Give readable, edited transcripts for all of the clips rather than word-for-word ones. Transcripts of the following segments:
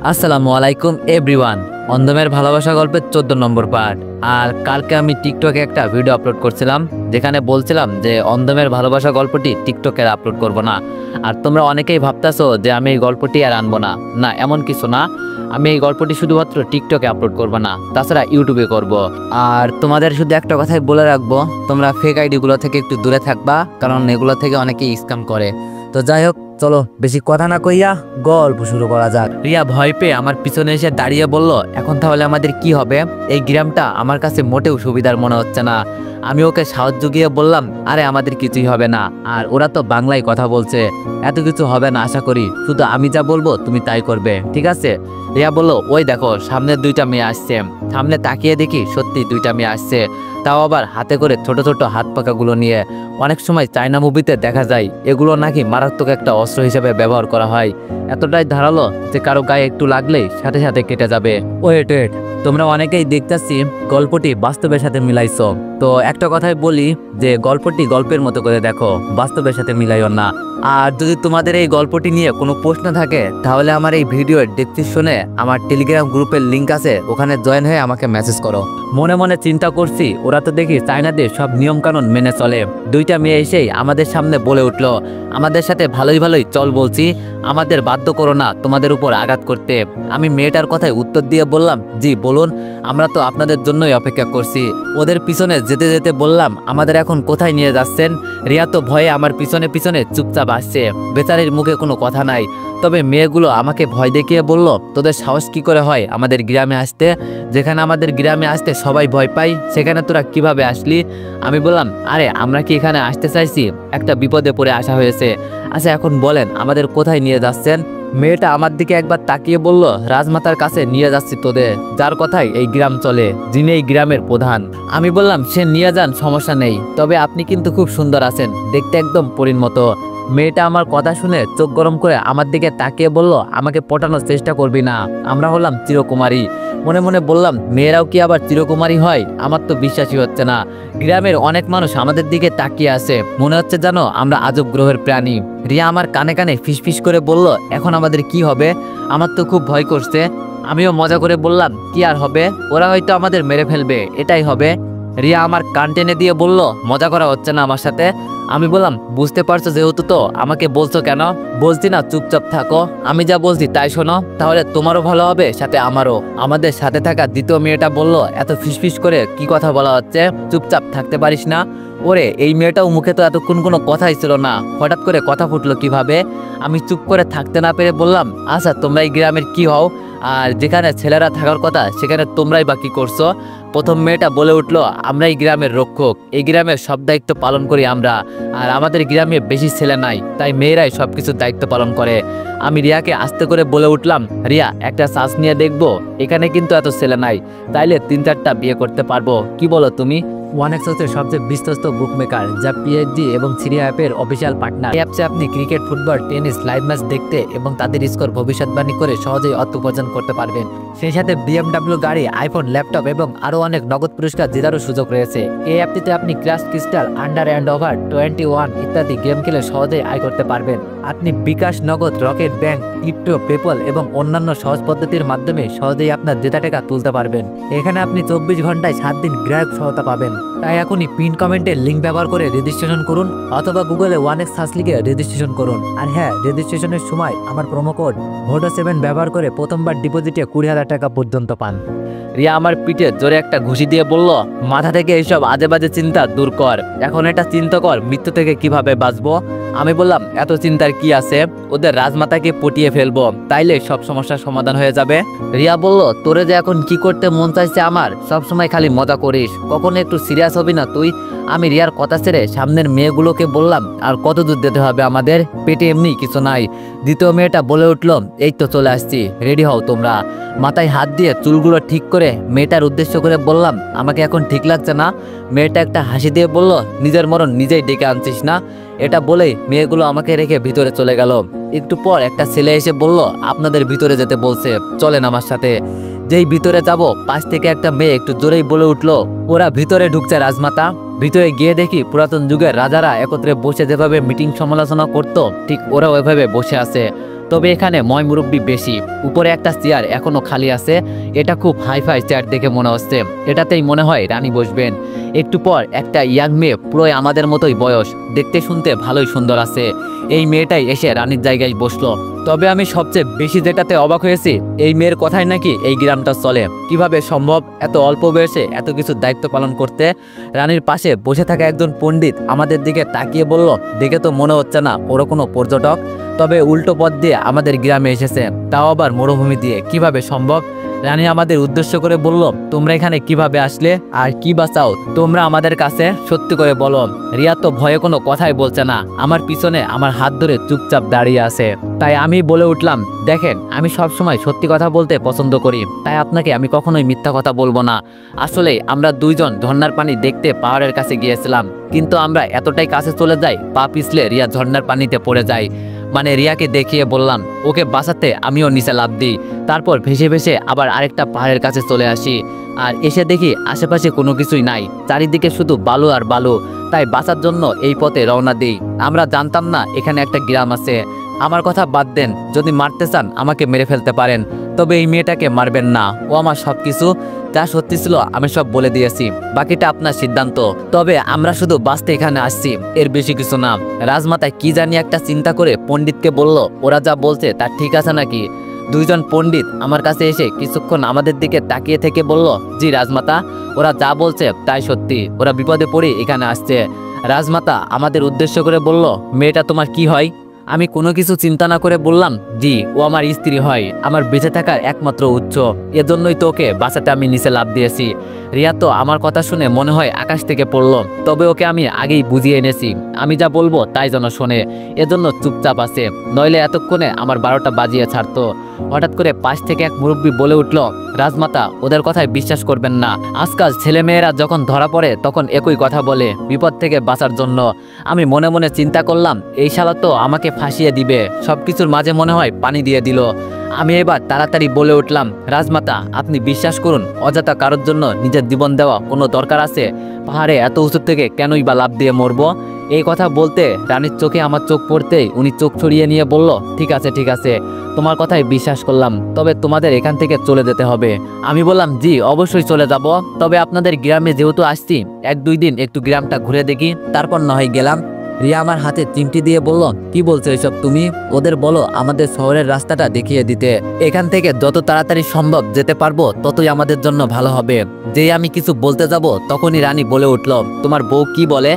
আসসালামু আলাইকুম এভরিওয়ান। অন্ধমের ভালোবাসা গল্পের 14 নম্বর পার্ট। আর কালকে আমি টিকটকে একটা ভিডিও আপলোড করছিলাম, যেখানে বলছিলাম যে অন্ধমের ভালোবাসা গল্পটি টিকটকে আপলোড করব না। আর তোমরা অনেকেই ভাবতেছো যে আমি এই গল্পটি আর আনবো না। না, এমন কিছু না। আমি এই গল্পটি শুধুমাত্র টিকটকে আপলোড করব না, তাছাড়া ইউটিউবে করব। আর তোমাদের শুধু একটা কথাই বলে রাখবো, তোমরা ফেক আইডিগুলো থেকে একটু দূরে থাকবা, কারণ এগুলো থেকে অনেকেই স্ক্যাম করে। তো যাই হোক, চলো বেশি কথা না কইয়া গল্প শুরু করা যাক। রিয়া ভয় পেয়ে আমার পিছনে এসে দাঁড়িয়ে বলল, এখন তাহলে আমাদের কি হবে? এই গ্রামটা আমার কাছে মোটেও সুবিধার মনে হচ্ছে না। আমি ওকে সাহায্য গিয়ে বললাম, আরে আমাদের কিছুই হবে না, আর ওরা তো বাংলায় কথা বলছে, এত কিছু হবে না আশা করি, শুধু আমি যা বলবো তুমি তাই করবে, ঠিক আছে? রিয়া বলল, ওই দেখো সামনে দুইটা মেয়ে আসছে। সামনে তাকিয়ে দেখি সত্যি দুইটা মেয়ে আসছে, তাও আবার হাতে করে ছোট ছোট হাত পাকাগুলো নিয়ে। অনেক সময় চায়না মুভিতে দেখা যায় এগুলো নাকি মারাত্মক একটা অস্ত্র হিসেবে ব্যবহার করা হয়। এতটাই ধারালো যে কারো গায়ে একটু লাগলেই সাথে সাথে কেটে যাবে। ওয়েট, তোমরা অনেকেই দেখতেছি গল্পটি বাস্তবের সাথে মিলাইছো। তো একটা কথাই বলি যে গল্পটি গল্পের মতো করে দেখো, বাস্তবের সাথে মিলাইও না। আর যদি তোমাদের এই গল্পটি নিয়ে কোনো প্রশ্ন থাকে, তাহলে আমার এই ভিডিওর ডেসক্রিপশনে আমার টেলিগ্রাম গ্রুপের লিঙ্ক আছে, ওখানে জয়েন হয়ে আমাকে মেসেজ করো। মনে মনে চিন্তা করছি, ওরা তো দেখি চায়নাদের সব নিয়মকানুন মেনে চলে। দুইটা মেয়ে এসেই আমাদের সামনে বলে উঠলো, আমাদের সাথে ভালোই ভালোই চল বলছি, আমাদের বাধ্য করো না তোমাদের উপর আঘাত করতে। আমি মেয়েটার কথায় উত্তর দিয়ে বললাম, জি বলুন, আমরা তো আপনাদের জন্যই অপেক্ষা করছি। ওদের পিছনে যেতে যেতে বললাম, আমাদের এখন কোথায় নিয়ে যাচ্ছেন? রিয়া তো ভয়ে আমার পিছনে পিছনে চুপচাপ আসছে, বেচারির মুখে কোনো কথা নাই। তবে মেয়েগুলো আমাকে ভয় দেখিয়ে বলল, তোদের সাহস কি করে হয় আমাদের গ্রামে আসতে? যেখানে আমাদের গ্রামে আসতে সবাই ভয় পায়, সেখানে তোরা কিভাবে আসলি? আমি বললাম, আরে আমরা কি এখানে আসতে চাইছি? একটা বিপদে পড়ে আসা হয়েছে। আচ্ছা এখন বলেন আমাদের কোথায় নিয়ে যাচ্ছেন? মেয়েটা আমার দিকে একবার তাকিয়ে বলল, রাজমাতার কাছে নিয়ে যাচ্ছি তোদের, যার কথাই এই গ্রাম চলে, যিনি এই গ্রামের প্রধান। আমি বললাম, সে নিয়ে যান, সমস্যা নেই, তবে আপনি কিন্তু খুব সুন্দর আছেন, দেখতে একদম পরীর মতো। মেয়েটা আমার কথা শুনে চোখ গরম করে আমার দিকে তাকিয়ে বলল, আমাকে পটানোর চেষ্টা করবি না, আমরা হলাম চিরকুমারী। মনে মনে বললাম, মেয়েরাও কি আবার চিরকুমারী হয়? আমার তো বিশ্বাসই হচ্ছে না। গ্রামের অনেক মানুষ আমাদের দিকে তাকিয়ে আছে, মনে হচ্ছে জানো আমরা আজব গ্রহের প্রাণী। রিয়া আমার কানে কানে ফিসফিস করে বলল, এখন আমাদের কি হবে? আমার তো খুব ভয় করছে। আমিও মজা করে বললাম, কি আর হবে, ওরা হয়তো আমাদের মেরে ফেলবে, এটাই হবে। রিয়া আমার কান টেনে দিয়ে বলল, মজা করা হচ্ছে না আমার সাথে? আমি বললাম, বুঝতে পারছো যেহেতু তো আমাকে বলছো কেন? বলছি না চুপচাপ থাকো, আমি যা বলছি তাই শোনো, তাহলে তোমারও ভালো হবে সাথে আমারও। আমাদের সাথে থাকা দ্বিতীয় মেয়েটা বলল, এত ফিসফিস করে কি কথা বলা হচ্ছে, চুপচাপ থাকতে পারিস না? ওরে, এই মেয়েটাও মুখে তো এতক্ষণ কোনো কথাই ছিল না, হঠাৎ করে কথা ফুটলো কিভাবে? আমি চুপ করে থাকতে না পেরে বললাম, আচ্ছা তোমরা এই গ্রামের কি হও? আর যেখানে ছেলেরা থাকার কথা সেখানে তোমরাই বা কি করছো? প্রথম মেয়েটা বলে উঠলো, আমরা এই গ্রামের রক্ষক, এই গ্রামের সব দায়িত্ব পালন করি আমরা, আর আমাদের গ্রামে বেশি ছেলে নাই, তাই মেয়েরাই সবকিছু দায়িত্ব পালন করে। আমি রিয়াকে আস্তে করে বলে উঠলাম, রিয়া একটা শ্বাস নিয়ে দেখবো, এখানে কিন্তু এত ছেলে নাই, তাইলে 3-4টা বিয়ে করতে পারবো, কি বলো তুমি? ওয়ানেক্স হচ্ছে সবচেয়ে বিশ্বস্ত বুকমেকার, যা পিএইচডি এবং সিরিয়া অ্যাপের অফিসিয়াল পার্টনার। এই অ্যাপসে আপনি cricket, football, tennis live match দেখতে এবং তাদের স্কোর ভবিষ্যৎবাণী করে সহজেই অর্থ উপার্জন করতে পারবেন। সেই সাথে BMW গাড়ি, আইফোন, ল্যাপটপ এবং আরও অনেক নগদ পুরস্কার জেতারও সুযোগ রয়েছে। এই অ্যাপটিতে আপনি crush crystal, under and over 21 ইত্যাদি গেম খেলে সহজেই আয় করতে পারবেন। আপনি বিকাশ, নগদ, রকেট ব্যাংক, ক্রিপ্টো, পেপল এবং অন্যান্য সহজ পদ্ধতির মাধ্যমে সহজেই আপনার জেতা টাকা তুলতে পারবেন। এখানে আপনি 24 ঘন্টায় 7 দিন গ্রাহক সহায়তা পাবেন। তাই এখনই পিন কমেন্টের লিঙ্ক ব্যবহার করে রেজিস্ট্রেশন করুন, অথবা গুগলে ওয়ানেক্স সার্চ লিখে রেজিস্ট্রেশন করুন। আর হ্যাঁ, রেজিস্ট্রেশনের সময় আমার প্রোমো কোড VODO7 ব্যবহার করে প্রথমবার ডিপোজিটে 20,000 টাকা পর্যন্ত পান। রিয়া আমার পিঠে জোরে একটা ঘুষি দিয়ে বলল, মাথা থেকে এইসব আজে বাজে চিন্তা দূর কর, এখন এটা চিন্তা কর মৃত্যু থেকে কিভাবে বাঁচবো। আমি বললাম, এত চিন্তার কি আছে, ওদের রাজমাতাকে পটিয়ে ফেলবো, তাইলে সব সমস্যার সমাধান হয়ে যাবে। রিয়া বলল, তোরে যে এখন কি করতে মন চাইছে আমার, সব সময় খালি মজা করিস, কখনো একটু সিরিয়াস হবি না তুই? আমি রিয়ার কথা ছেড়ে সামনের মেয়েগুলোকে বললাম, আর কত দূর যেতে হবে আমাদের, পেটে এমনি কিছু নাই। দ্বিতীয় মেয়েটা বলে উঠল, এই তো চলে আসছি, রেডি হও তোমরা। মাথায় হাত দিয়ে চুলগুলো ঠিক করে মেয়েটার উদ্দেশ্য করে বললাম, আমাকে এখন ঠিক লাগছে না। মেয়েটা একটা হাসি দিয়ে বলল, নিজের মরণ নিজেই ডেকে আনছিস না? এটা বলেই মেয়েগুলো আমাকে রেখে ভিতরে চলে গেল। একটু পর একটা ছেলে এসে বলল, আপনাদের ভিতরে যেতে বলছে, চলেন আমার সাথে। যেই ভিতরে যাব, পাশ থেকে একটা মেয়ে একটু জোরেই বলে উঠলো, ওরা ভিতরে ঢুকছে রাজমাতা। ভিতরে গিয়ে দেখি পুরাতন যুগের রাজারা একত্রে বসে যেভাবে মিটিং সমালোচনা করতো, ঠিক ওরা ওইভাবে বসে আছে। তবে এখানে ময় মুরব্বি বেশি। উপরে একটা চেয়ার এখনো খালি আছে, এটা খুব হাইফাই চেয়ার দেখে মনে হচ্ছে, এটাতেই মনে হয় রানী বসবেন। একটু পর একটা ইয়াং মেয়ে, পুরোই আমাদের মতোই বয়স, দেখতে শুনতে ভালোই সুন্দর আছে, এই মেয়েটাই এসে রানীর জায়গায় বসলো। তবে আমি সবচেয়ে বেশি যেটাতে অবাক হয়েছি, এই মেয়ের কথাই নাকি এই গ্রামটা চলে। কিভাবে সম্ভব এত অল্প বয়সে এত কিছু দায়িত্ব পালন করতে? রানীর পাশে বসে থাকা একজন পণ্ডিত আমাদের দিকে তাকিয়ে বলল, দেখে তো মনে হচ্ছে না ওরা কোনো পর্যটক, তবে উল্টো পথ দিয়ে আমাদের গ্রামে এসেছে, তাও আবার মরুভূমি দিয়ে, কিভাবে সম্ভব? রানী আমাদের উদ্দেশ্য করে বলল, তোমরা এখানে কিভাবে আসলে আর কি বা চাও তোমরা আমাদের কাছে, সত্যি করে বলো। রিয়া তো ভয়ে কোনো কথাই বলছে না, আমার পিছনে আমার হাত ধরে চুপচাপ দাঁড়িয়ে আছে। তাই আমি বলে উঠলাম, দেখেন আমি সবসময় সত্যি কথা বলতে পছন্দ করি, তাই আপনাকে আমি কখনোই মিথ্যা কথা বলবো না। আসলে আমরা দুইজন ঝর্ণার পানি দেখতে পাহাড়ের কাছে গিয়েছিলাম, কিন্তু আমরা এতটাই কাছে চলে যাই, পা পিছলে রিয়া ঝর্ণার পানিতে পড়ে যায়। মানে রিয়াকে দেখিয়ে বললাম, ওকে বাঁচাতে আমিও নিচে লাফ দিই, তারপর ভেসে ভেসে আবার আরেকটা পাহাড়ের কাছে চলে আসি। আর এসে দেখি আশেপাশে কোনো কিছুই নাই, চারিদিকে শুধু বালু আর বালু। তাই বাঁচার জন্য এই পথে রওনা দিই। আমরা জানতাম না এখানে একটা গ্রাম আছে। আমার কথা বাদ দেন, যদি মারতে চান আমাকে মেরে ফেলতে পারেন, তবে এই মেয়েটাকে মারবেন না, ও আমার সবকিছু, যা সত্যি ছিল আমি সব বলে দিয়েছি, বাকিটা আপনার সিদ্ধান্ত। তবে আমরা শুধু বাঁচতে এখানে আসছি, এর বেশি কিছু না। রাজমাতায় কি জানি একটা চিন্তা করে পণ্ডিতকে বলল, ওরা যা বলছে তা ঠিক আছে নাকি? দুইজন পণ্ডিত আমার কাছে এসে কিছুক্ষণ আমাদের দিকে তাকিয়ে থেকে বলল, জি রাজমাতা, ওরা যা বলছে তাই সত্যি, ওরা বিপদে পড়ে এখানে আসছে। রাজমাতা আমাদের উদ্দেশ্য করে বলল, মেয়েটা তোমার কি হয়? আমি কোনো কিছু চিন্তা না করে বললাম, জি ও আমার স্ত্রী হয়, আমার বেঁচে থাকার একমাত্র উৎস, এজন্যই তো ওকে বাঁচাতে আমি নিচে লাফ দিয়েছি। রিয়া তো আমার কথা শুনে মনে হয় আকাশ থেকে পড়লো, তবে ওকে আমি আগেই বুঝিয়ে এনেছি, আমি যা বলবো তাই যেন শোনে, এজন্য চুপচাপ আছে, নইলে এতক্ষণে আমার 12টা বাজিয়ে ছাড়তো। হঠাৎ করে পাশ থেকে এক মুরব্বী বলে উঠল, রাজমাতা ওদের কথায় বিশ্বাস করবেন না, আজকাল ছেলেমেয়েরা যখন ধরা পড়ে তখন একই কথা বলে, বিপদ থেকে বাঁচার জন্য। আমি মনে মনে চিন্তা করলাম, এই শালা তো আমাকে ফাঁসিয়ে দিবে, সবকিছুর মাঝে মনে হয় পানি দিয়ে দিল। আমি এবার তাড়াতাড়ি বলে উঠলাম, রাজমাতা আপনি বিশ্বাস করুন, অযথা কারোর জন্য নিজের জীবন দেওয়া কোনো দরকার আছে? পাহাড়ে এত উঁচু থেকে কেনই বা লাফ দিয়ে মরবো? এই কথা বলতে রানীর চোখে আমার চোখ পড়তেই উনি চোখ ছড়িয়ে নিয়ে বলল, ঠিক আছে ঠিক আছে, তোমার কথাই বিশ্বাস করলাম, তবে তোমাদের এখান থেকে চলে যেতে হবে। আমি বললাম, জি অবশ্যই চলে যাব, তবে আপনাদের গ্রামে যেহেতু আসছি 1-2 দিন একটু গ্রামটা ঘুরে দেখি, তারপর না হয় গেলাম। রিয়া আমার হাতে চিমটি দিয়ে বলল, কি বলছো এসব তুমি? ওদের বলো আমাদের শহরের রাস্তাটা দেখিয়ে দিতে, এখান থেকে যত তাড়াতাড়ি সম্ভব যেতে পারবো ততই আমাদের জন্য ভালো হবে। যেই আমি কিছু বলতে যাব তখনই রানী বলে উঠল, তোমার বউ কি বলে?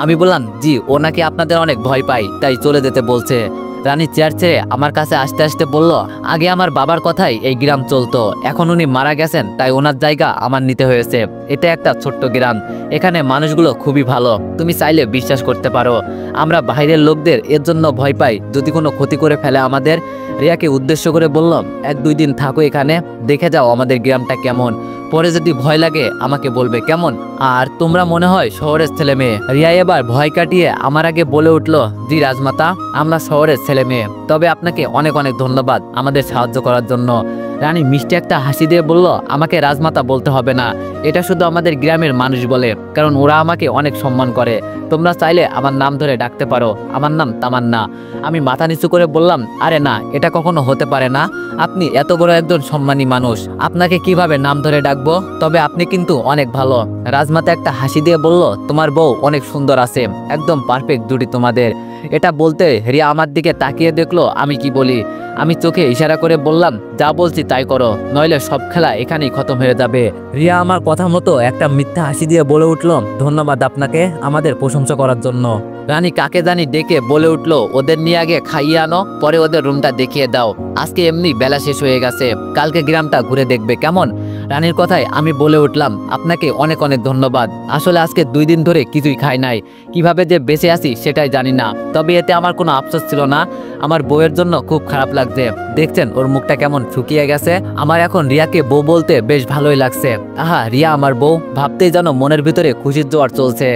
আমি বললাম, জি ও নাকি আপনাদের অনেক ভয় পায়, তাই চলে যেতে বলছে। রানী চেয়ার ছেড়ে আমার কাছে আসতে আসতে বলল, আগে আমার বাবার কথাই এই গ্রাম চলতো, এখন উনি মারা গেছেন, তাই ওনার জায়গা আমার নিতে হয়েছে। এটা একটা ছোট্ট গ্রাম, এখানে মানুষগুলো খুবই ভালো, তুমি চাইলে বিশ্বাস করতে পারো। আমরা বাইরের লোকদের এর জন্য ভয় পাই, যদি কোনো ক্ষতি করে ফেলে আমাদের। রিয়াকে উদ্দেশ্য করে বলল, 1-2 দিন থাকো এখানে, দেখে যাও আমাদের গ্রামটা কেমন, পরে যদি ভয় লাগে আমাকে বলবে, কেমন? আর তোমরা মনে হয় শহরের ছেলে মেয়ে। রিয়া এবার ভয় কাটিয়ে আমার আগে বলে উঠল, জি রাজমাতা আমরা শহরের ছেলে মেয়ে, তবে আপনাকে অনেক অনেক ধন্যবাদ আমাদের সাহায্য করার জন্য। রানী মিষ্টি একটা হাসি দিয়ে বলল, আমাকে রাজমাতা বলতে হবে না, এটা শুধু আমাদের গ্রামের মানুষ বলে, কারণ ওরা আমাকে অনেক সম্মান করে। তোমরা চাইলে আমার নাম ধরে ডাকতে পারো, আমার নাম তামান্না। আমি মাথা নিচু করে বললাম, আরে না, এটা কখনো হতে পারে না, আপনি এত বড় একজন সম্মানী মানুষ, আপনাকে কিভাবে নাম ধরে ডাকবো? তবে আপনি কিন্তু অনেক ভালো। রাজমাতা একটা হাসি দিয়ে বলল, তোমার বউ অনেক সুন্দর আছে, একদম পারফেক্ট জুটি তোমাদের। এটা বলতে রিয়া আমার দিকে তাকিয়ে দেখলো আমি কি বলি। আমি চোখে ইশারা করে বললাম, যা বলছি তাই করো, নইলে সব খেলা এখানেই খতম হয়ে যাবে। রিয়া আমার কথা মতো একটা মিথ্যা হাসি দিয়ে বলে উঠল, ধন্যবাদ আপনাকে আমাদের প্রশংসা করার জন্য। রানী কাকে জানি ডেকে বলে উঠলো, ওদের নিয়ে আগে খাইয়ে আনো, পরে ওদের রুমটা দেখিয়ে দাও, আজকে এমনি বেলা শেষ হয়ে গেছে, কালকে গ্রামটা ঘুরে দেখবে, কেমন? রানীর কথায় আমি বলে উঠলাম, আপনাকে অনেক অনেক ধন্যবাদ, আসলে আজকে 2 দিন ধরে কিছুই খাই নাই, কিভাবে যে বেঁচে আছি সেটাই জানি না, তবে এতে আমার কোনো আফসোস ছিল না, আমার বউয়ের জন্য খুব খারাপ লাগছে, দেখছেন ওর মুখটা কেমন শুকিয়ে গেছে। আমার এখন রিয়াকে বউ বলতে বেশ ভালোই লাগছে, আহা রিয়া আমার বউ, ভাবতেই যেন মনের ভিতরে খুশির জোয়ার চলছে।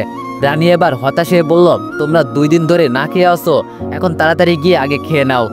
রানী এবার হতাশ হয়ে বলল, তোমরা 2 দিন ধরে না খেয়ে আসো, এখন তাড়াতাড়ি গিয়ে আগে খেয়ে নাও,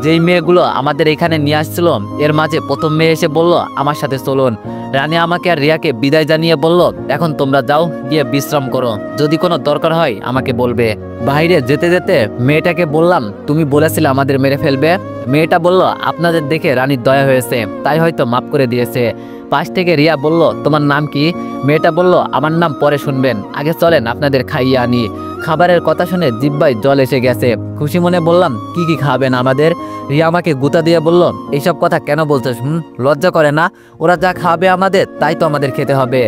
যেই মেয়েগুলো আমাদের এখানে নিয়ে আসছিল এর মাঝে প্রথম মেয়ে এসে বলল আমার সাথে চলুন। রানী আমাকে আর রিয়াকে বিদায় জানিয়ে বলল এখন তোমরা যাও, গিয়ে বিশ্রাম করো, যদি কোনো দরকার হয় আমাকে বলবে। বাইরে যেতে যেতে মেয়েটাকে বললাম তুমি বলেছিলে আমাদের মেরে ফেলবে। মেয়েটা বলল আপনাদের দেখে রানীর দয়া হয়েছে, তাই হয়তো মাফ করে দিয়েছে। পাশ থেকে রিয়া বলল তোমার নাম কি? মেয়েটা বলল আমার নাম পরে শুনবেন, আগে চলেন আপনাদের খাইয়ে আনি। খাবারের কথা শুনে জিহ্বায় জল এসে গেছে। খুশি মনে বললাম কি কি খাবেন আমাদের? রিয়া আমাকে গুতা দিয়ে বলল এইসব কথা কেন বলছিস? লজ্জা করে না? ওরা যা খাবে আমাদের তাই তো আমাদের খেতে হবে।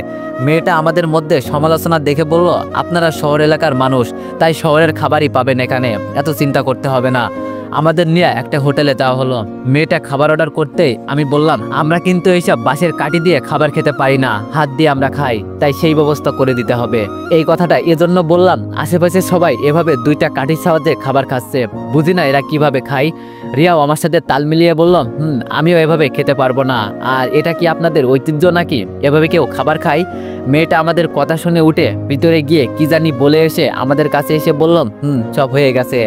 মেয়েটা আমাদের মধ্যে সমালোচনা দেখে বলল আপনারা শহর এলাকার মানুষ, তাই শহরের খাবারই পাবেন, এখানে এত চিন্তা করতে হবে না। আমাদের নিয়ে একটা হোটেলে যাওয়া হলো। মেয়েটা খাবার অর্ডার করতেই আমি বললাম আমরা কিন্তু এইসব বাঁশের কাঠি দিয়ে খাবার খেতে পারি না, হাত দিয়ে আমরা খাই, তাই সেই ব্যবস্থা করে দিতে হবে। এই কথাটা এজন্য বললাম আশেপাশে সবাই এভাবে দুইটা কাঠির সাহায্যে খাবার খাচ্ছে, বুঝি না এরা কিভাবে খায়। রিয়াও আমার সাথে তাল মিলিয়ে বলল আমিও এভাবে খেতে পারবো না। আর এটা কি আপনাদের ঐতিহ্য নাকি এভাবে কেউ খাবার খায়? মেয়েটা আমাদের কথা শুনে উঠে ভিতরে গিয়ে কি জানি বলে এসে আমাদের কাছে এসে বলল সব হয়ে গেছে,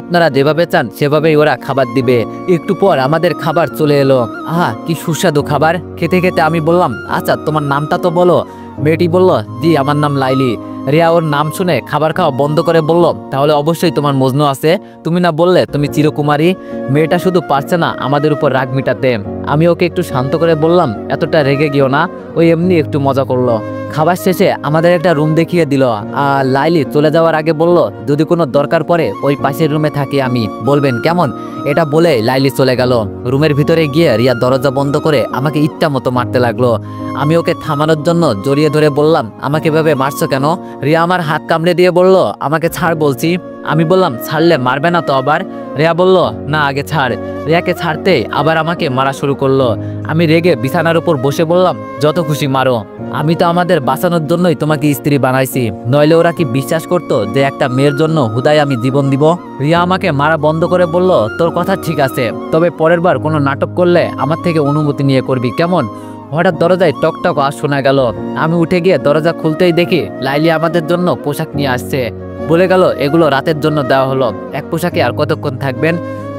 আপনারা যেভাবে চান সেভাবেই ওরা খাবার দিবে। একটু পর আমাদের খাবার চলে এলো। আহা কি সুস্বাদু খাবার! খেতে খেতে আমি বললাম আচ্ছা তোমার নামটা তো বলো। মেয়েটি বলল জি আমার নাম লাইলি। রিয়া ওর নাম শুনে খাবার খাওয়া বন্ধ করে বলল তাহলে অবশ্যই তোমার মজনু আছে, তুমি না বললে তুমি চিরকুমারী। মেয়েটা শুধু পারছে না আমাদের উপর রাগ মিটাতে। আমি ওকে একটু শান্ত করে বললাম এতটা রেগে গিয়েও না, ওই এমনি একটু মজা করলো। খাবার শেষে আমাদের একটা রুম দেখিয়ে দিল। আর লাইলি চলে যাওয়ার আগে বলল যদি কোনো দরকার পড়ে ওই পাশের রুমে থাকি আমি, বলবেন কেমন? এটা বলে লাইলি চলে গেল। রুমের ভিতরে গিয়ে রিয়া দরজা বন্ধ করে আমাকে ইচ্ছা মতো মারতে লাগলো। আমি ওকে থামানোর জন্য জড়িয়ে ধরে বললাম আমাকে ভেবে মারছো কেন? রিয়া আমার হাত কামড়ে দিয়ে বলল আমাকে ছাড় বলছি। আমি বললাম ছাড়লে মারবে না তো আবার? রিয়া বলল না আগে ছাড়। রিয়াকে ছাড়তে আবার আমাকে মারা শুরু করলো। আমি রেগে বিছানার উপর বসে বললাম যত খুশি মারো, আমি তো আমাদের বাঁচানোর জন্যই তোমাকে স্ত্রী বানাইছি, নইলে ওরা কি বিশ্বাস করতো যে একটা মেয়ের জন্য হুদায় আমি জীবন দিব? রিয়া আমাকে মারা বন্ধ করে বলল তোর কথা ঠিক আছে, তবে পরের বার কোনো নাটক করলে আমার থেকে অনুমতি নিয়ে করবি কেমন? হঠাৎ দরজায় টকটক আওয়াজ শোনা গেল। আমি উঠে গিয়ে দরজা খুলতেই দেখি লাইলি আমাদের জন্য পোশাক নিয়ে আসছে। বলে গেল এগুলো রাতের জন্য দেওয়া হলো, এক পোশাকে আর কতক্ষণ থাকবেন?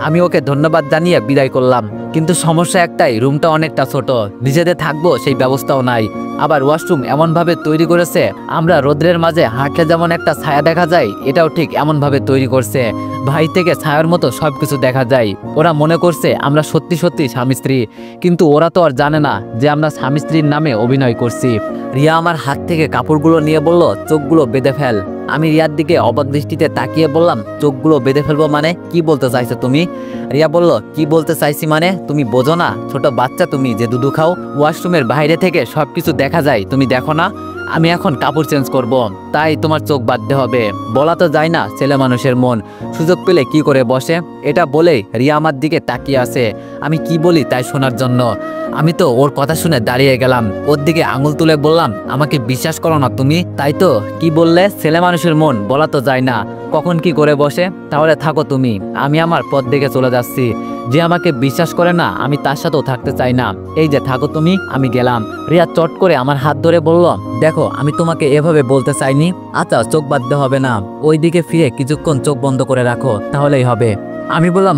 আমি ওকে ধন্যবাদ জানিয়ে বিদায় করলাম। কিন্তু সমস্যা একটাই, রুমটা অনেকটা ছোট, নিজেদের থাকবো সেই ব্যবস্থাও নাই। আবার ওয়াশরুম এমনভাবে তৈরি করেছে আমরা রোদ্রের মাঝে হাঁটলে যেমন একটা ছায়া দেখা যায়, এটাও ঠিক এমনভাবে তৈরি করছে ভাই থেকে ছায়ার মতো সবকিছু দেখা যায়। ওরা মনে করছে আমরা সত্যি সত্যি স্বামী স্ত্রী, কিন্তু ওরা তো আর জানে না যে আমরা স্বামী স্ত্রীর নামে অভিনয় করছি। রিয়া আমার হাত থেকে কাপড়গুলো নিয়ে বলল চোখগুলো বেঁধে ফেল। আমি রিয়ার দিকে অবাক দৃষ্টিতে তাকিয়ে বললাম চোখগুলো বেঁধে ফেলবো মানে কি বলতে চাইছো তুমি? রিয়া বলল কি বলতে চাইছি মানে তুমি বোঝো না? ছোট বাচ্চা তুমি যে দুধু খাও, ওয়াশরুমের বাইরে থেকে সবকিছু দেখা যায়, তুমি দেখো না? আমি এখন কাপড় চেঞ্জ করব, তাই তোমার চোখ বাঁধতে হবে। বলা তো যায় না ছেলে মানুষের মন, সুযোগ পেলে কি করে বসে। এটা বলেই রিয়া আমার দিকে তাকিয়ে আছে আমি কি বলি তাই শোনার জন্য। আমি তো ওর কথা শুনে দাঁড়িয়ে গেলাম, ওর দিকে আঙুল তুলে বললাম আমাকে বিশ্বাস করো না তুমি? তাই তো, কি বললে? ছেলে মানুষের মন বলা তো যায় না, কখন কি করে বসে। তাহলে থাকো তুমি, আমি আমার পথ দেখে চলে যাচ্ছি। যে আমাকে বিশ্বাস করে না আমি তার সাথেও থাকতে চাই না। এই যে থাকো তুমি, আমি গেলাম। রিয়া চট করে আমার হাত ধরে বলল দেখো আমি তোমাকে এভাবে বলতে চাইনি। আচ্ছা চোখ বাঁধতে হবে না, ওই দিকে ফিরে কিছুক্ষণ চোখ বন্ধ করে রাখো, তাহলেই হবে। আমি বললাম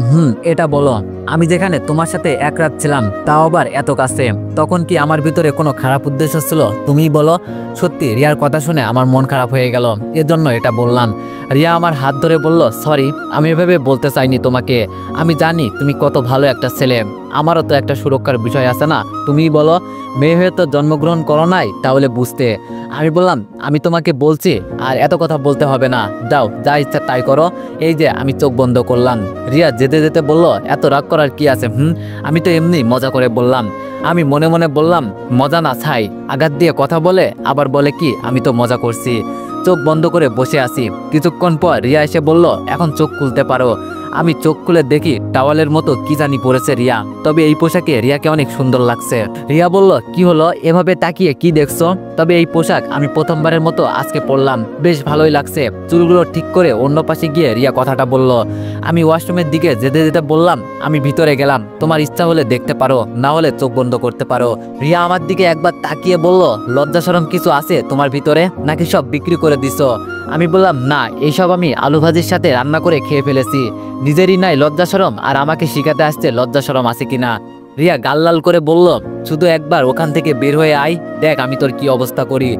এটা বলো, আমি যেখানে তোমার সাথে এক রাত ছিলাম তাও আবার এত কাছে, তখন কি আমার ভিতরে কোনো খারাপ উদ্দেশ্য ছিল? তুমিই বলো। সত্যি রিয়ার কথা শুনে আমার মন খারাপ হয়ে গেল, এজন্য এটা বললাম। রিয়া আমার হাত ধরে বলল সরি, আমি এভাবে বলতে চাইনি তোমাকে। আমি জানি তুমি কত ভালো একটা ছেলে, আমারও তো একটা সুরক্ষার বিষয় আছে না? তুমিই বলো। মেয়ে হয়ে তো জন্মগ্রহণ করো নাই, তাহলে বুঝতে। আমি বললাম আমি তোমাকে বলছি আর এত কথা বলতে হবে না, যাও যা ইচ্ছা তাই করো। এই যে আমি চোখ বন্ধ করলাম। রিয়া যেতে যেতে বলল এত রাগ করার কি আছে? আমি তো এমনি মজা করে বললাম। আমি মনে মনে বললাম মজা না ছাই, আঘাত দিয়ে কথা বলে আবার বলে কি আমি তো মজা করছি। চোখ বন্ধ করে বসে আছি। কিছুক্ষণ পর রিয়া এসে বলল এখন চোখ খুলতে পারো। আমি চোখ খুলে দেখি টাওয়ালের মতো কি জানি পরেছে রিয়া, তবে এই পোশাকে রিয়াকে অনেক সুন্দর লাগছে। রিয়া বলল কি হলো, এভাবে তাকিয়ে কি দেখছো? তবে এই পোশাক আমি প্রথমবারের মতো আজকে পরলাম, বেশ ভালোই লাগছে। চুলগুলো ঠিক করে অন্য পাশে গিয়ে রিয়া কথাটা বলল। আমি ওয়াশরুমের দিকে যেতে যেতে বললাম আমি ভিতরে গেলাম, তোমার ইচ্ছা হলে দেখতে পারো, না হলে চোখ বন্ধ করতে পারো। রিয়া আমার দিকে একবার তাকিয়ে বলল লজ্জা শরম কিছু আছে তোমার ভিতরে, নাকি সব বিক্রি করে দিছো? আমি বললাম, না, এইসব আমি আলু ভাজির সাথে রান্না করে খেয়ে ফেলেছি। নিজেরই নাই লজ্জা শরম, আর আমাকে শিখাতে আসছে লজ্জা শরম আছে কিনা। রিয়া গাল লাল করে বলল, শুধু একবার ওখান থেকে বের হয়ে আয়, দেখ আমি তোর কি অবস্থা করি।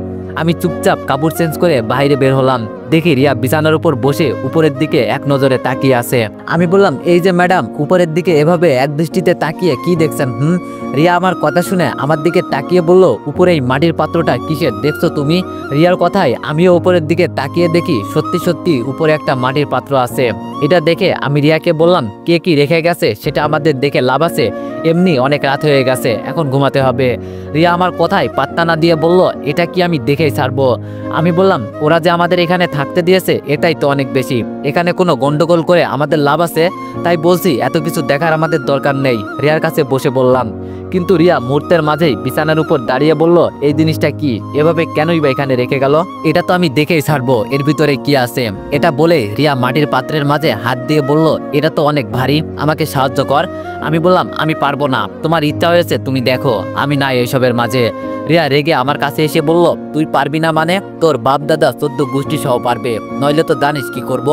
আমি চুপচাপ কাপড় চেঞ্জ করে বাইরে বের হলাম। দেখি রিয়া বিছানার উপর বসে উপরের দিকে এক নজরে তাকিয়ে আছে। আমি বললাম, এই যে ম্যাডাম, উপরের দিকে এভাবে এক দৃষ্টিতে তাকিয়ে কি দেখছেন? রিয়া আমার কথা শুনে আমার দিকে তাকিয়ে বলল, উপরে এই মাটির পাত্রটা কিসের দেখছো তুমি? রিয়ার কথায় আমিও উপরের দিকে তাকিয়ে দেখি সত্যি সত্যি উপরে একটা মাটির পাত্র আছে। এটা দেখে আমি রিয়াকে বললাম, কে কি রেখে গেছে সেটা আমাদের দেখে লাভ আছে? এমনি অনেক রাত হয়ে গেছে, এখন ঘুমাতে হবে। রিয়া আমার কথায় পাত্তা না দিয়ে বলল, এটা কি আমি দেখেই ছাড়বো? আমি বললাম, ওরা যে আমাদের এখানে থাকতে দিয়েছে এটাই তো অনেক বেশি, এখানে কোনো গন্ডগোল করে আমাদের লাভ আছে, তাই বলছি এত কিছু দেখার আমাদের দরকার নেই। রিয়ার কাছে বসে বললাম। কিন্তু রিয়া মুহূর্তের মাঝেই বিছানার উপর দাঁড়িয়ে বলল, এই জিনিসটা কি, এভাবে কেনই বা এখানে রেখে গেল? এটা তো আমি দেখেই ছাড়বো, এর ভিতরে কি আছে। এটা বলে রিয়া মাটির পাত্রের মাঝে হাত দিয়ে বলল, এটা তো অনেক ভারী, আমাকে সাহায্য কর। আমি বললাম, আমি পারবো না, তোমার ইচ্ছা হয়েছে তুমি দেখো, আমি নাই এইসবের মাঝে। রিয়া রেগে আমার কাছে এসে বলল, তুই পারবি না মানে? তোর বাপ দাদা 14 গোষ্ঠী সহ পারবে, নইলে তো জানিস কি করব।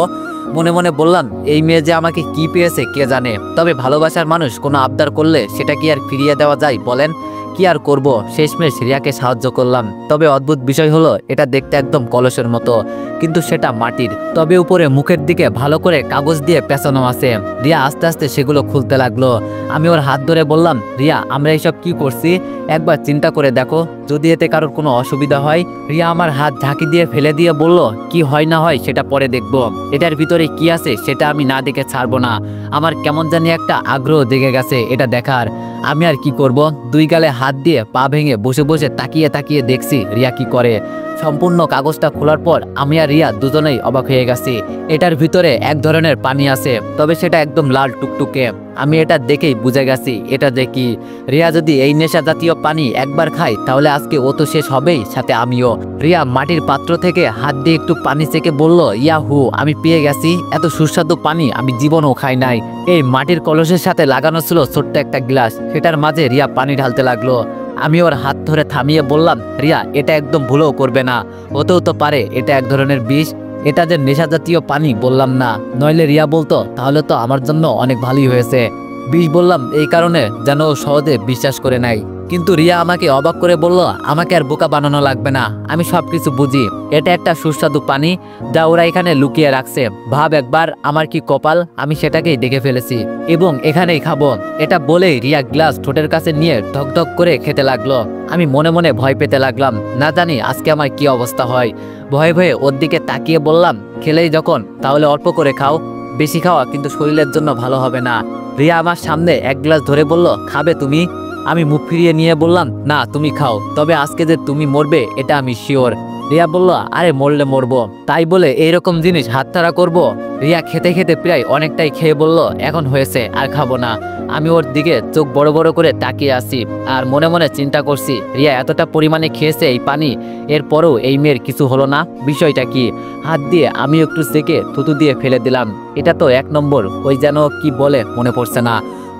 মনে মনে বললাম, এই মেয়ে যে আমাকে কি পেয়েছে কে জানে। তবে ভালোবাসার মানুষ কোনো আবদার করলে সেটা কি আর ফিরিয়ে দেওয়া যায় বলেন? কি আর করব, শেষমেশ রিয়াকে সাহায্য করলাম। তবে অদ্ভুত বিষয় হলো, এটা দেখতে একদম কলসের মতো, কিন্তু সেটা মাটির। তবে উপরে মুখের দিকে ভালো করে কাগজ দিয়ে পেঁচানো আছে। রিয়া আস্তে আস্তে সেগুলো খুলতে লাগলো। আমি ওর হাত ধরে বললাম, রিয়া, আমরা এইসব কি করছি একবার চিন্তা করে দেখো, যদি এতে কারোর কোনো অসুবিধা হয়। রিয়া আমার হাত ঝাঁকি দিয়ে ফেলে দিয়ে বলল, কি হয় না হয় সেটা পরে দেখব, এটার ভিতরে কি আছে সেটা আমি না দেখে ছাড়বো না। আমার কেমন জানি একটা আগ্রহ জেগে গেছে এটা দেখার। আমি আর কি করব, দুই গালে হাত দিয়ে পা ভেঙে বসে বসে তাকিয়ে তাকিয়ে দেখছি রিয়া কি করে। সম্পূর্ণ কাগজটা খোলার পর আমি আর রিয়া দুজনেই অবাক হয়ে গেছি। এটার ভিতরে এক ধরনের পানি আছে, তবে সেটা একদম লাল টুকটুকে। আমি এটা দেখেই বুঝে গেছি এটা দেখি। রিয়া যদি এই নেশা জাতীয় পানি একবার খায় তাহলে আজকে ও তো শেষ হবেই, সাথে আমিও। রিয়া মাটির পাত্র থেকে হাত দিয়ে একটু পানি চেকে বলল, ইয়াহু, আমি পেয়ে গেছি, এত সুস্বাদু পানি আমি জীবনও খাই নাই। এই মাটির কলসের সাথে লাগানো ছিল ছোট্ট একটা গ্লাস, সেটার মাঝে রিয়া পানি ঢালতে লাগলো। আমি ওর হাত ধরে থামিয়ে বললাম, রিয়া, এটা একদম ভুলেও করবে না, হতেও তো পারে এটা এক ধরনের বিষ। এটা যে নেশা জাতীয় পানি বললাম না, নইলে রিয়া বলতো তাহলে তো আমার জন্য অনেক ভালোই হয়েছে। বিষ বললাম এই কারণে যেন ও সহজে বিশ্বাস করে নাই। কিন্তু রিয়া আমাকে অবাক করে বলল, আমাকে আর বোকা বানানো লাগবে না, আমি সবকিছু বুঝি। এটা একটা সুস্বাদু পানি যা ওরা এখানে লুকিয়ে রাখছে। ভাব একবার আমার কি কপাল, আমি সেটাকেই দেখে ফেলেছি এবং এখানেই খাবো। এটা বলেই রিয়া গ্লাস ঠোঁটের কাছে নিয়ে ঢকঢক করে খেতে লাগলো। আমি মনে মনে ভয় পেতে লাগলাম, না জানি আজকে আমার কি অবস্থা হয়। ভয়ে ভয়ে ওর দিকে তাকিয়ে বললাম, খেলেই যখন তাহলে অল্প করে খাও, বেশি খাওয়া কিন্তু শরীরের জন্য ভালো হবে না। রিয়া আমার সামনে এক গ্লাস ধরে বলল, খাবে তুমি? আমি মুখ ফিরিয়ে নিয়ে বললাম, না, তুমি খাও, তবে আজকে যে তুমি মরবে এটা আমি শিওর। রিয়া বলল, আরে মরলে মরবো, তাই বলে এইরকম জিনিস হাতছাড়া করব? রিয়া খেতে খেতে প্রায় অনেকটাই খেয়ে বলল, এখন হয়েছে, আর খাবো না। আমি ওর দিকে চোখ বড় বড় করে তাকিয়ে আসি আর মনে মনে চিন্তা করছি, রিয়া এতটা পরিমাণে খেয়েছে এই পানি, এরপরও এই মেয়ের কিছু হলো না, বিষয়টা কি? হাত দিয়ে আমি একটু সেকে থুতু দিয়ে ফেলে দিলাম। এটা তো এক নম্বর, ওই যেন কি বলে মনে পড়ছে না।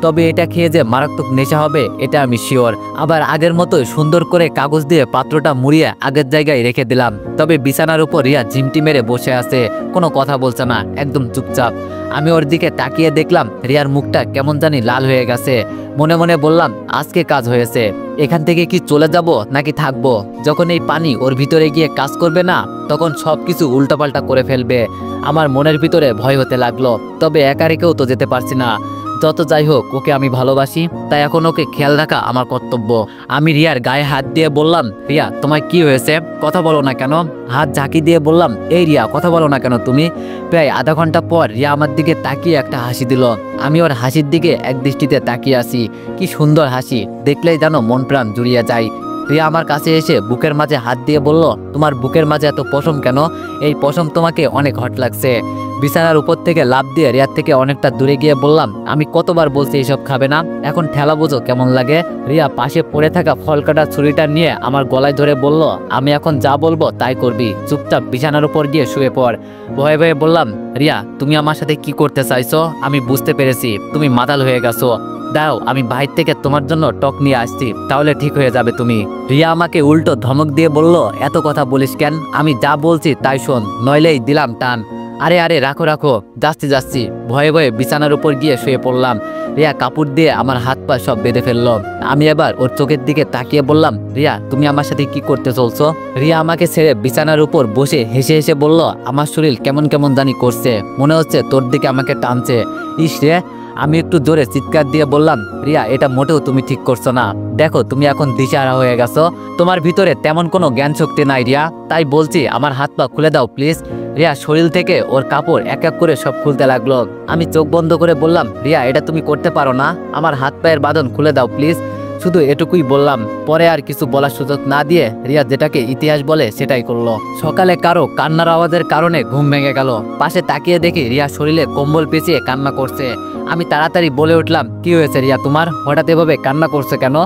তবে এটা খেয়ে যে মারাত্মক নেশা হবে এটা আমি শিওর। আবার আগের মতোই সুন্দর করে কাগজ দিয়ে পাত্রটা মুড়িয়ে আগের জায়গায় রেখে দিলাম। তবে বিছানার উপর রিয়া ঝিমটি মেরে বসে আছে, কোনো কথা বলছে না, একদম চুপচাপ। আমি ওর দিকে তাকিয়ে দেখলাম রিয়ার মুখটা কেমন জানি লাল হয়ে গেছে। মনে মনে বললাম, আজকে কাজ হয়েছে, এখান থেকে কি চলে যাব নাকি থাকবো? যখন এই পানি ওর ভিতরে গিয়ে কাজ করবে না, তখন সবকিছু উল্টাপাল্টা করে ফেলবে। আমার মনের ভিতরে ভয় হতে লাগলো, তবে একা রেখেও তো যেতে পারছি না। যত যাই হোক, ওকে আমি ভালোবাসি, তাই এখন ওকে খেয়াল রাখা আমার কর্তব্য। আমি রিয়ার গায়ে হাত দিয়ে বললাম, রিয়া, তোমার কি হয়েছে, কথা বলো না কেন? হাত ঝাঁকি দিয়ে বললাম, এই রিয়া, কথা বলো না কেন তুমি? প্রায় আধা ঘন্টা পর রিয়া আমার দিকে তাকিয়ে একটা হাসি দিল। আমি ওর হাসির দিকে এক দৃষ্টিতে তাকিয়ে আসি। কি সুন্দর হাসি, দেখলেই যেন মন প্রাণ জুড়িয়ে যায়। রিয়া আমার কাছে এসে বুকের মাঝে হাত দিয়ে বলল, তোমার বুকের মাঝে এত পশম কেন? এই পশম তোমাকে অনেক হট লাগছে। বিছানার উপর থেকে লাফ দিয়ে রিয়ার থেকে অনেকটা দূরে গিয়ে বললাম, আমি কতবার বলছি এইসব খাবে না, এখন ঠেলা বোঝো কেমন লাগে। রিয়া পাশে পড়ে থাকা ফল কাটা ছুরিটা নিয়ে আমার গলায় ধরে বলল, আমি এখন যা বলবো তাই করবি, চুপচাপ বিছানার উপর গিয়ে শুয়ে পড়। ভয়ে ভয়ে বললাম, রিয়া তুমি আমার সাথে কি করতে চাইছো? আমি বুঝতে পেরেছি তুমি মাতাল হয়ে গেছো। দাও আমি বাইর থেকে তোমার জন্য টক নিয়ে আসছি, তাহলে ঠিক হয়ে যাবে তুমি। রিয়া আমাকে উল্টো ধমক দিয়ে বলল, এত কথা বলিস কেন? আমি যা বলছি তাই শোন, নইলেই দিলাম টান। আরে আরে রাখো রাখো, যাচ্ছি। ভয়ে ভয়ে বিছানার উপর গিয়ে শুয়ে পড়লাম। রিয়া কাপড় দিয়ে আমার হাত পা সব বেঁধে ফেললো। আমি এবার ওর চোখের দিকে তাকিয়ে বললাম, রিয়া তুমি আমার সাথে কি করতে চলছো? রিয়া আমাকে ছেড়ে বিছানার উপর বসে হেসে হেসে বলল, আমার শরীর কেমন কেমন জানি করছে, মনে হচ্ছে তোর দিকে আমাকে টানছে। ইস রে! আমি একটু জোরে চিৎকার দিয়ে বললাম, রিয়া এটা মোটেও তুমি ঠিক করছো না, দেখো তুমি এখন দিশাহারা হয়ে গেছো, তোমার ভিতরে তেমন কোনো জ্ঞান শক্তি নাই রিয়া, তাই বলছি আমার হাত পা খুলে দাও প্লিজ। রিয়া শরীর থেকে ওর কাপড় এক এক করে সব খুলতে লাগলো। আমি চোখ বন্ধ করে বললাম, রিয়া এটা তুমি করতে পারো না, আমার হাত পায়ের বাঁধন খুলে দাও প্লিজ। শুধু এটুকুই বললাম। পরে আর কিছু বলার সুযোগ না দিয়ে রিয়া যেটাকে ইতিহাস বলে সেটাই করলো। সকালে কারো কান্নার আওয়াজের কারণে ঘুম ভেঙে গেল। পাশে তাকিয়ে দেখি রিয়া শরীরে কম্বল পেঁচিয়ে কান্না করছে। আমি তাড়াতাড়ি বলে উঠলাম, কি হয়েছে রিয়া তোমার, হঠাৎ এভাবে কান্না করছে কেন?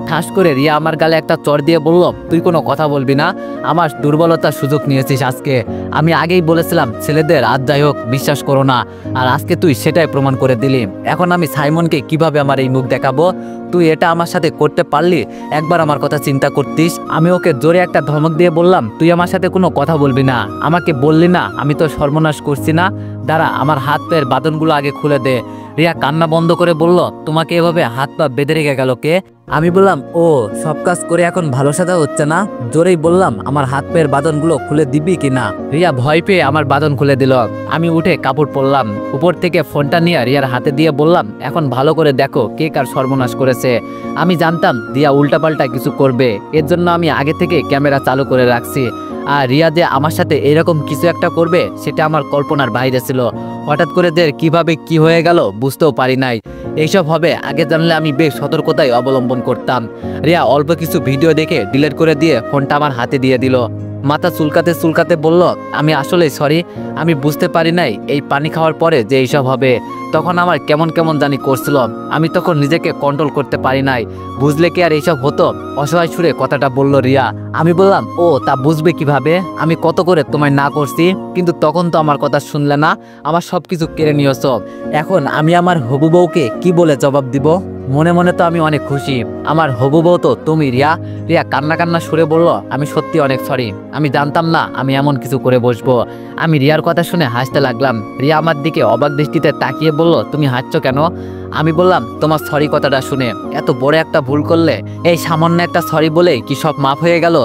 ঠাস করে রিয়া আমার গালে একটা চড় দিয়ে বলল, তুই কোনো কথা বলবি না, আমার দুর্বলতার সুযোগ নিয়েছিস আজকে। আমি আগেই বলেছিলাম ছেলেদের আজ যাই হোক বিশ্বাস করো না, আর আজকে তুই সেটাই প্রমাণ করে দিলি। এখন আমি সাইমনকে কিভাবে আমার এই মুখ দেখাবো? তুই এটা আমার সাথে করতে পারলি? একবার আমার কথা চিন্তা করতিস। আমি ওকে জোরে একটা ধমক দিয়ে বললাম, তুই আমার সাথে কোনো কথা বলবি না, আমাকে বললি না আমি তো সর্বনাশ করছি না, দাঁড়া আমার হাত পায়ের বাঁধনগুলো আগে খুলে দে। রিয়া কান্না বন্ধ করে বলল, তোমাকে এভাবে হাত পা বেঁধে রেখে গেল কে? আমি বললাম, ও সব কাজ করে এখন ভালো সাজা হচ্ছে না। জোরেই বললাম, আমার হাত পায়ের বাঁধনগুলো খুলে দিবি কিনা? রিয়া ভয় পেয়ে আমার বাঁধন খুলে দিল। আমি উঠে কাপড় পরলাম, উপর থেকে ফোনটা নিয়ে রিয়ার হাতে দিয়ে বললাম, এখন ভালো করে দেখো কে কার সর্বনাশ করেছে। আমি জানতাম রিয়া উল্টাপাল্টা কিছু করবে, এর জন্য আমি আগে থেকে ক্যামেরা চালু করে রাখছি। আর রিয়া যে আমার সাথে এরকম কিছু একটা করবে সেটা আমার কল্পনার বাইরে ছিল। হঠাৎ করে যে কিভাবে কি হয়ে গেল বুঝতেও পারি নাই। এইসব হবে আগে জানলে আমি বেশ সতর্কতাই অবলম্বন করতাম। রিয়া অল্প কিছু ভিডিও দেখে ডিলিট করে দিয়ে ফোনটা আমার হাতে দিয়ে দিল। মাথা চুলকাতে চুলকাতে বলল, আমি আসলে সরি, আমি বুঝতে পারি নাই এই পানি খাওয়ার পরে যে এইসব হবে। তখন আমার কেমন কেমন জানি করছিল, আমি তখন নিজেকে কন্ট্রোল করতে পারি নাই। বুঝলে কি আর এইসব হতো? অসহায় সুরে কথাটা বলল রিয়া। আমি বললাম, ও তা বুঝবে কিভাবে, আমি কত করে তোমায় না করছি, কিন্তু তখন তো আমার কথা শুনলে না, আমার সব কিছু কেড়ে নিয়েছ। এখন আমি আমার হবু বউকে কি বলে জবাব দিব? মনে মনে তো আমি অনেক খুশি, আমার হবু বউ তো তুমি রিয়া। রিয়া কান্না কান্না সুরে বলল, আমি সত্যি অনেক সরি, আমি জানতাম না আমি এমন কিছু করে বসবো। আমি রিয়ার কথা শুনে হাসতে লাগলাম। রিয়া আমার দিকে অবাক দৃষ্টিতে তাকিয়ে বলল, তুমি হাসছো কেন? আমি বললাম, তোমার সরি কথাটা শুনে এত বড় একটা ভুল করলে, এই সামান্য একটা সরি বলেই কি সব মাফ হয়ে গেল?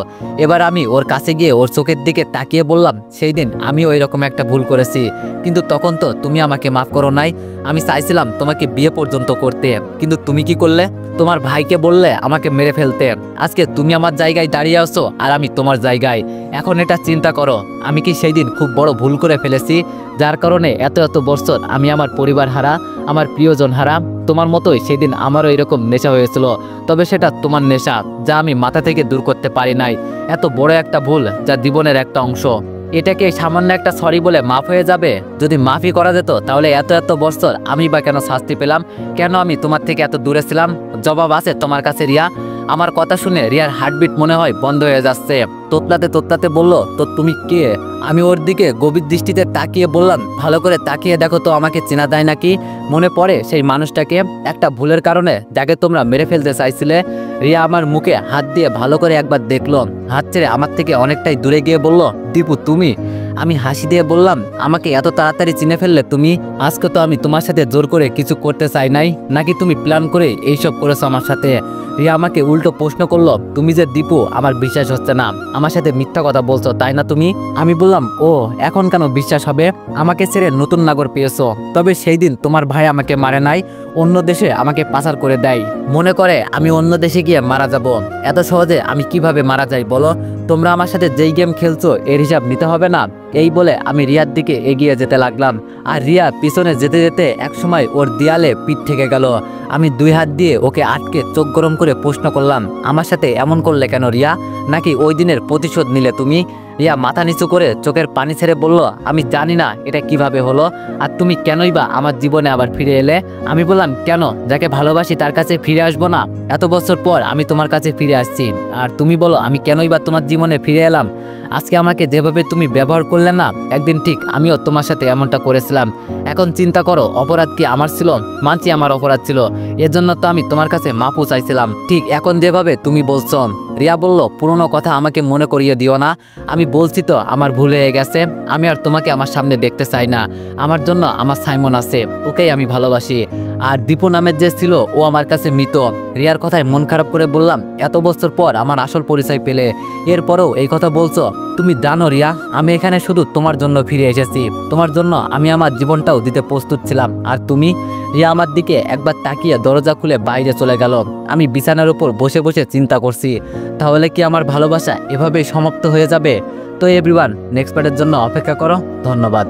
এবার আমি ওর কাছে গিয়ে ওর চোখের দিকে তাকিয়ে বললাম, সেই দিন আমি ওই রকম একটা ভুল করেছি, কিন্তু তখন তো তুমি আমাকে মাফ করো নাই। আমি চাইছিলাম তোমাকে বিয়ে পর্যন্ত করতে, কিন্তু তুমি কি করলে? তোমার ভাইকে বললে আমাকে মেরে ফেলতে। আজকে তুমি আমার জায়গায় দাঁড়িয়ে আছো আর আমি তোমার জায়গায়। এখন এটা চিন্তা করো, আমি কি সেই দিন খুব বড় ভুল করে ফেলেছি, যার কারণে এত এত বছর আমি আমার পরিবার হারা, আমার প্রিয়জন হারা? তোমার মতোই সেদিন আমারও এরকম নেশা হয়েছিল, তবে সেটা তোমার নেশা, যা আমি মাথা থেকে দূর করতে পারি নাই। এত বড় একটা ভুল যা জীবনের একটা অংশ, এটাকে সামান্য একটা সরি বলে মাফ হয়ে যাবে? যদি মাফই করা যেত তাহলে এত এত বছর আমি বা কেন শাস্তি পেলাম? কেন আমি তোমার থেকে এত দূরে ছিলাম? জবাব আছে তোমার কাছে রিয়া? আমার কথা শুনে রিয়ার হার্টবিট মনে হয় বন্ধ হয়ে যাচ্ছে। তোতলাতে তোতলাতে বলল, তো তুমি কে? আমি ওর দিকে গভীর দৃষ্টিতে তাকিয়ে বললাম, ভালো করে তাকিয়ে দেখো তো আমাকে চেনা যায় নাকি? মনে পড়ে সেই মানুষটাকে, একটা ভুলের কারণে যাকে তোমরা মেরে ফেলতে চাইছিলে? রিয়া আমার মুখে হাত দিয়ে ভালো করে একবার দেখলো, হাত ছেড়ে আমার থেকে অনেকটাই দূরে গিয়ে বলল, দীপু তুমি? আমি হাসি দিয়ে বললাম, আমাকে এত তাড়াতাড়ি চিনে ফেললে তুমি? আজকে তো আমি তোমার সাথে জোর করে কিছু করতে চাই নাই, নাকি তুমি প্ল্যান করে এইসব করেছো আমার সাথে? রিয়া আমাকে উল্টো প্রশ্ন করলো, তুমি যে দীপু আমার বিশ্বাস হচ্ছে না, আমার সাথে মিথ্যা কথা বলছো তাই না তুমি? আমি বললাম, ও এখন কেন বিশ্বাস হবে? আমাকে ছেড়ে নতুন নাগর পেয়েছো, তবে সেই দিন তোমার ভাই আমাকে মারে নাই, অন্য দেশে আমাকে পাচার করে দেয়, মনে করে আমি অন্য দেশে গিয়ে মারা যাব। এত সহজে আমি কিভাবে মারা যাই বলো? তোমরা আমার সাথে যেই গেম খেলছো এর হিসাব নিতে হবে না? এই বলে আমি রিয়ার দিকে এগিয়ে যেতে লাগলাম, আর রিয়া পিছনে যেতে যেতে একসময় ওর দেয়ালে পিঠ থেকে গেল। আমি দুই হাত দিয়ে ওকে আটকে চোখ গরম করে প্রশ্ন করলাম, আমার সাথে এমন করলে কেন রিয়া? নাকি ওই দিনের প্রতিশোধ নিলে তুমি? রিয়া মাথা নিচু করে চোখের পানি ছেড়ে বলল, আমি জানি না এটা কিভাবে হলো, আর তুমি কেনই বা আমার জীবনে আবার ফিরে এলে। আমি বললাম, কেন, যাকে ভালোবাসি তার কাছে ফিরে আসবো না? এত বছর পর আমি তোমার কাছে ফিরে আসছি, আর তুমি বলো আমি কেনই বা তোমার জীবনে ফিরে এলাম? আজকে আমাকে যেভাবে তুমি ব্যবহার করলে না, একদিন ঠিক আমিও তোমার সাথে এমনটা করেছিলাম। এখন চিন্তা করো, অপরাধ কি আমার ছিল? মানছি আমার অপরাধ ছিল, এজন্য তো আমি তোমার কাছে মাপও চাইছিলাম, ঠিক এখন যেভাবে তুমি বলছো। রিয়া বলল, পুরনো কথা আমাকে মনে করিয়ে দিও না, আমি বলছি তো আমার ভুল হয়ে গেছে, আমি আর তোমাকে আমার সামনে দেখতে চাই না। আমার জন্য আমার সাইমন আছে, ওকেই আমি ভালোবাসি। আর দীপু নামের যে ছিল ও আমার কাছে মৃত। রিয়ার কথায় মন খারাপ করে বললাম, এত বছর পর আমার আসল পরিচয় পেলে এরপরেও এই কথা বলছো? তুমি জানো রিয়া, আমি এখানে শুধু তোমার জন্য ফিরে এসেছি, তোমার জন্য আমি আমার জীবনটাও দিতে প্রস্তুত ছিলাম। আর তুমি? রিয়া আমার দিকে একবার তাকিয়ে দরজা খুলে বাইরে চলে গেল। আমি বিছানার উপর বসে বসে চিন্তা করছি, তাহলে কি আমার ভালোবাসা এভাবেই সমাপ্ত হয়ে যাবে? তো এভরিওয়ান, নেক্সট পার্টের জন্য অপেক্ষা করো। ধন্যবাদ।